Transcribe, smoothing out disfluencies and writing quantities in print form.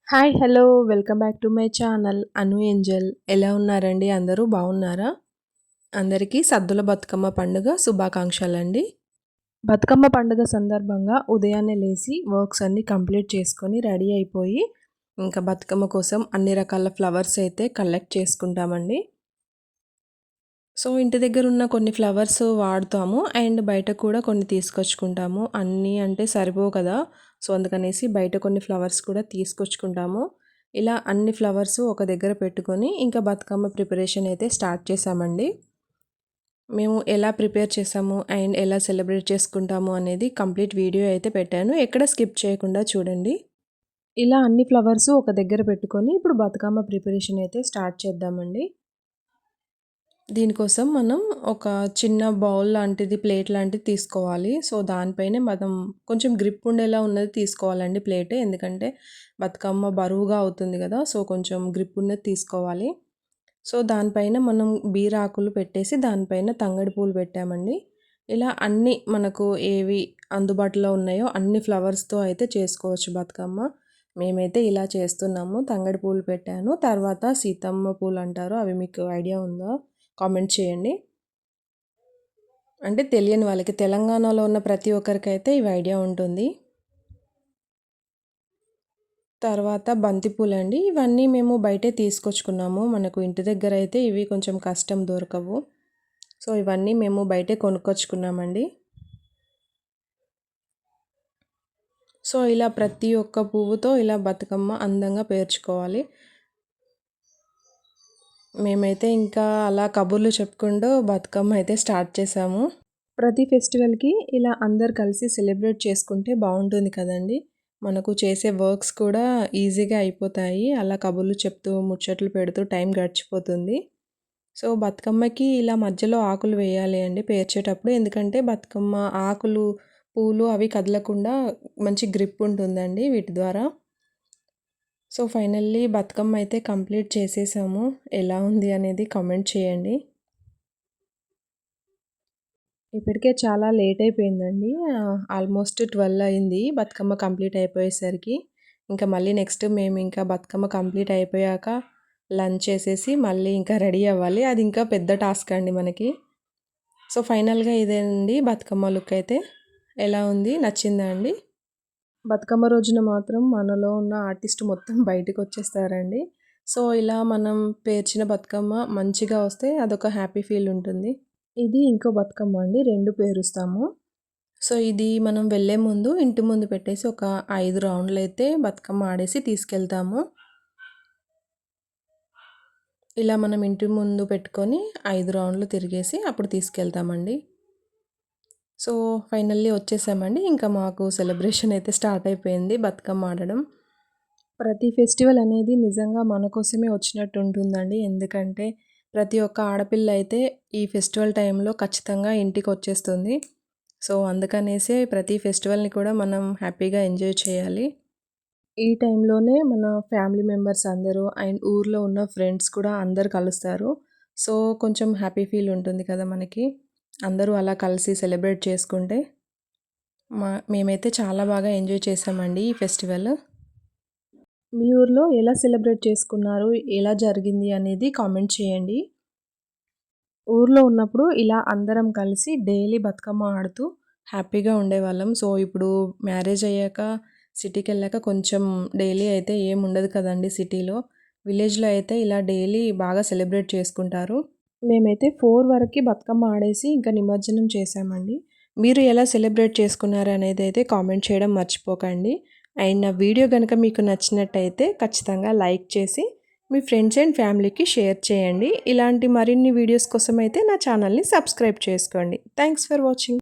Hi hello welcome back to my channel Anu Angel. ఎలా ఉన్నారండి? అందరూ బాగున్నారా? అందరికీ సద్దుల బతుకమ్మ పండుగ శుభాకాంక్షలండి. బతుకమ్మ పండుగ సందర్భంగా ఉదయాన్నే లేసి వర్క్స్ అన్నీ కంప్లీట్ చేసుకొని రెడీ అయిపోయి ఇంకా బతుకమ్మ కోసం అన్ని రకాల ఫ్లవర్స్ అయితే కలెక్ట్ చేసుకుంటామండి. సో ఇంటి దగ్గర ఉన్న కొన్ని ఫ్లవర్స్ వాడుతాము అండ్ బయట కూడా కొన్ని తీసుకొచ్చుకుంటాము. అన్నీ అంటే సరిపోవు కదా! సో అందుకనేసి బయట కొన్ని ఫ్లవర్స్ కూడా తీసుకొచ్చుకుంటాము. ఇలా అన్ని ఫ్లవర్స్ ఒక దగ్గర పెట్టుకొని ఇంకా బతుకమ్మ ప్రిపరేషన్ అయితే స్టార్ట్ చేశామండి. మేము ఎలా ప్రిపేర్ చేసాము అండ్ ఎలా సెలబ్రేట్ చేసుకుంటాము అనేది కంప్లీట్ వీడియో అయితే పెట్టాను. ఎక్కడ స్కిప్ చేయకుండా చూడండి. ఇలా అన్ని ఫ్లవర్స్ ఒక దగ్గర పెట్టుకొని ఇప్పుడు బతుకమ్మ ప్రిపరేషన్ అయితే స్టార్ట్ చేద్దామండి. దీనికోసం మనం ఒక చిన్న బౌల్ లాంటిది, ప్లేట్ లాంటిది తీసుకోవాలి. సో దానిపైనే మనం కొంచెం గ్రిప్ ఉండేలా ఉన్నది తీసుకోవాలండి ప్లేట్. ఎందుకంటే బతుకమ్మ బరువుగా అవుతుంది కదా! సో కొంచెం గ్రిప్ ఉన్నది తీసుకోవాలి. సో దానిపైన మనం బీరాకులు పెట్టేసి దానిపైన తంగడి పూలు పెట్టామండి. ఇలా అన్నీ మనకు ఏవి అందుబాటులో ఉన్నాయో అన్ని ఫ్లవర్స్‌తో అయితే చేసుకోవచ్చు బతుకమ్మ. మేమైతే ఇలా చేస్తున్నాము. తంగడి పూలు పెట్టాను. తర్వాత సీతమ్మ పూలు అంటారు. అవి మీకు ఐడియా ఉందా? కామెంట్ చేయండి. అంటే తెలియని వాళ్ళకి, తెలంగాణలో ఉన్న ప్రతి ఒక్కరికైతే ఇవి ఐడియా ఉంటుంది. తర్వాత బంతిపూలండి. ఇవన్నీ మేము బయటే తీసుకొచ్చుకున్నాము. మనకు ఇంటి దగ్గర అయితే ఇవి కొంచెం కష్టం, దొరకవు. సో ఇవన్నీ మేము బయటే కొనుక్కొచ్చుకున్నామండి. సో ఇలా ప్రతి ఒక్క పువ్వుతో ఇలా బతుకమ్మ అందంగా పేర్చుకోవాలి. మేమైతే ఇంకా అలా కబుర్లు చెప్పుకుంటూ బతుకమ్మ అయితే స్టార్ట్ చేసాము. ప్రతి ఫెస్టివల్‌కి ఇలా అందరు కలిసి సెలబ్రేట్ చేసుకుంటే బాగుంటుంది కదండీ! మనకు చేసే వర్క్స్ కూడా ఈజీగా అయిపోతాయి. అలా కబుర్లు చెప్తూ, ముచ్చట్లు పెడుతూ టైం గడిచిపోతుంది. సో బతుకమ్మకి ఇలా మధ్యలో ఆకులు వేయాలి అండి పేర్చేటప్పుడు. ఎందుకంటే బతుకమ్మ ఆకులు, పూలు అవి కదలకుండా మంచి గ్రిప్ ఉంటుందండి వీటి ద్వారా. సో ఫైనల్లీ బతుకమ్మ అయితే కంప్లీట్ చేసేసాము. ఎలా ఉంది అనేది కామెంట్ చేయండి. ఇప్పటికే చాలా లేట్ అయిపోయిందండి. ఆల్మోస్ట్ 12 అయింది బతుకమ్మ కంప్లీట్ అయిపోయేసరికి. ఇంకా మళ్ళీ నెక్స్ట్ మేము ఇంకా బతుకమ్మ కంప్లీట్ అయిపోయాక లంచ్ చేసేసి మళ్ళీ ఇంకా రెడీ అవ్వాలి. అది ఇంకా పెద్ద టాస్క్ అండి మనకి. సో ఫైనల్‌గా ఇదేనండి బతుకమ్మ లుక్ అయితే. ఎలా ఉంది? నచ్చిందా అండి? బతుకమ్మ రోజున మాత్రం మనలో ఉన్న ఆర్టిస్ట్ మొత్తం బయటికొచ్చేస్తారండి. సో ఇలా మనం పేర్చిన బతుకమ్మ మంచిగా వస్తే అదొక హ్యాపీ ఫీల్ ఉంటుంది. ఇది ఇంకో బతుకమ్మ అండి. 2 పేరుస్తాము. సో ఇది మనం వెళ్ళే ముందు ఇంటి ముందు పెట్టేసి ఒక 5 రౌండ్లయితే బతుకమ్మ ఆడేసి తీసుకెళ్తాము. ఇలా మనం ఇంటి ముందు పెట్టుకొని 5 రౌండ్లు తిరిగేసి అప్పుడు తీసుకెళ్తామండి. సో ఫైనల్లీ వచ్చేసామండి. ఇంకా మాకు సెలబ్రేషన్ అయితే స్టార్ట్ అయిపోయింది బతుకమ్మ ఆడడం. ప్రతి ఫెస్టివల్ అనేది నిజంగా మన కోసమే వచ్చినట్టు ఉంటుందండి. ఎందుకంటే ప్రతి ఒక్క ఆడపిల్ల అయితే ఈ ఫెస్టివల్ టైంలో ఖచ్చితంగా ఇంటికి వచ్చేస్తుంది. సో అందుకనేసే ప్రతి ఫెస్టివల్ని కూడా మనం హ్యాపీగా ఎంజాయ్ చేయాలి. ఈ టైంలోనే మన ఫ్యామిలీ మెంబర్స్ అందరూ అండ్ ఊర్లో ఉన్న ఫ్రెండ్స్ కూడా అందరు కలుస్తారు. సో కొంచెం హ్యాపీ ఫీల్ ఉంటుంది కదా మనకి. అందరూ అలా కలిసి సెలబ్రేట్ చేసుకుంటే. మేమైతే చాలా బాగా ఎంజాయ్ చేసామండి ఈ ఫెస్టివల్. మీ ఊర్లో ఎలా సెలబ్రేట్ చేసుకున్నారు? ఎలా జరిగింది అనేది కామెంట్ చేయండి. ఊర్లో ఉన్నప్పుడు ఇలా అందరం కలిసి డైలీ బతుకమ్మ ఆడుతూ హ్యాపీగా ఉండేవాళ్ళం. సో ఇప్పుడు మ్యారేజ్ అయ్యాక సిటీకెళ్ళాక కొంచెం డైలీ అయితే ఏం ఉండదు కదండీ సిటీలో. విలేజ్‌లో అయితే ఇలా డైలీ బాగా సెలబ్రేట్ చేసుకుంటారు. మేమైతే 4 వరకి బతుకమ్మ ఆడేసి ఇంకా నిమజ్జనం చేశామండి. మీరు ఎలా సెలబ్రేట్ చేసుకున్నారు అనేది అయితే కామెంట్ చేయడం మర్చిపోకండి. అండ్ నా వీడియో గనుక మీకు నచ్చినట్టయితే ఖచ్చితంగా లైక్ చేసి మీ ఫ్రెండ్స్ అండ్ ఫ్యామిలీకి షేర్ చేయండి. ఇలాంటి మరిన్ని వీడియోస్ కోసం అయితే నా ఛానల్‌ని సబ్స్క్రైబ్ చేసుకోండి. Thanks for watching.